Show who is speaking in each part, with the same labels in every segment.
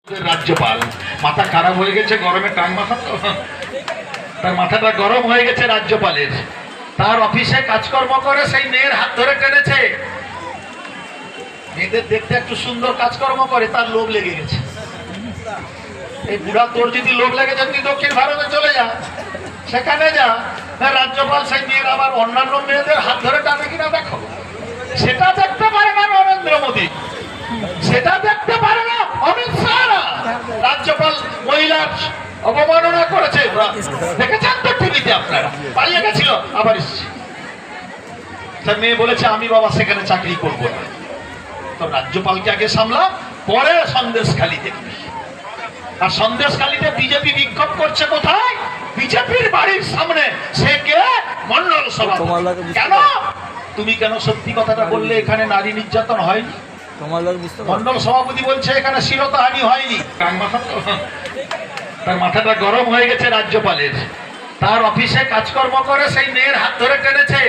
Speaker 1: राज्यपाल माथा खाराप हो गए गरमे टांग माथा तो तार माथाटा गरम हो गए राज्यपालेर तार अफिसे काजकर्म करे सेई मेয়ের हाथ धरे टेनेছে মেয়েদের দেখতে একটু সুন্দর কাজকর্ম করে তার লোভ লেগে গেছে এই বুড়া তোর যদি লোভ লেগে যায় তুই দক্ষিণ ভারতে চলে যা সেখানে যা রাজ্যপাল সেই মেয়ের আবার অন্যান্য মেয়েদের হাত ধরে টানে কিনা দেখো সেটা দেখতে পারে না নরেন্দ্র মোদী সেটা দেখতে পারে না অমিত শাহ রাজ্যপাল মহিলার অবমাননা করেছে দেখেছেন তো টিভিতে আপনারা পালিয়ে গেছিল আবার এসেছে তার মেয়ে বলেছে আমি বাবা সেখানে চাকরি করব না তো রাজ্যপালকে আগে সামলা পরে সন্দেশখালী দেখবি আর সন্দেশখালীতে বিজেপি বিক্ষোভ করছে কোথায় বিজেপির বাড়ির সামনে সে কে মন্ডল সভাপতি কেন তুমি কেন সত্যি কথাটা বললে এখানে নারী নির্যাতন হয়নি মন্ডল সভাপতি বলছে এখানে শিরতাহানি হয়নি তার মাথাটা গরম হয়ে গেছে রাজ্যপালের তার অফিসে কাজকর্ম করে সেই মেয়ের হাত ধরে টেনেছে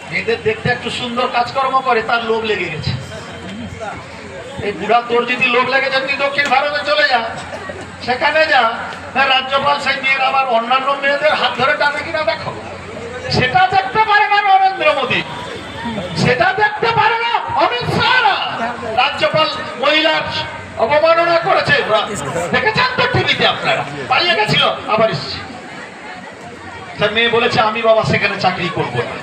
Speaker 1: মেয়েদের দেখতে একটু সুন্দর কাজকর্ম করে তার লোভ লেগে গেছে এই বুড়া তোর যদি লোভ লেগে যায় তুই দক্ষিণ ভারতে চলে যা সেখানে যা রাজ্যপাল সেই মেয়ের আবার অন্যান্য মেয়েদের হাত ধরে টানে কিনা দেখো সেটা দেখতে পারে না নরেন্দ্র মোদী সেটা দেখতে পারে না অমিত শাহ রাজ্যপাল মহিলার অবমাননা করেছে দেখেছেন তো টিভিতে আপনারা পালিয়ে গেছিল আবার এসেছে তার মেয়ে বলেছে আমি বাবা সেখানে চাকরি করব না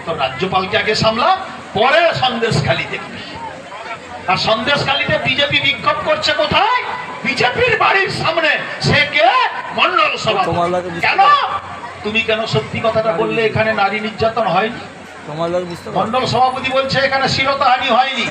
Speaker 1: তো রাজ্যপালকে আগে সামলা পরে সন্দেশখালী দেখবি আর সন্দেশখালীতে বিজেপি বিক্ষোভ করছে কোথায় বিজেপির বাড়ির সামনে সে কে মন্ডল সভাপতি কেন তুমি কেন সত্যি কথাটা বললে এখানে নারী নির্যাতন হয়নি মন্ডল সভাপতি বলছে এখানে শিরতাহানি হয়নি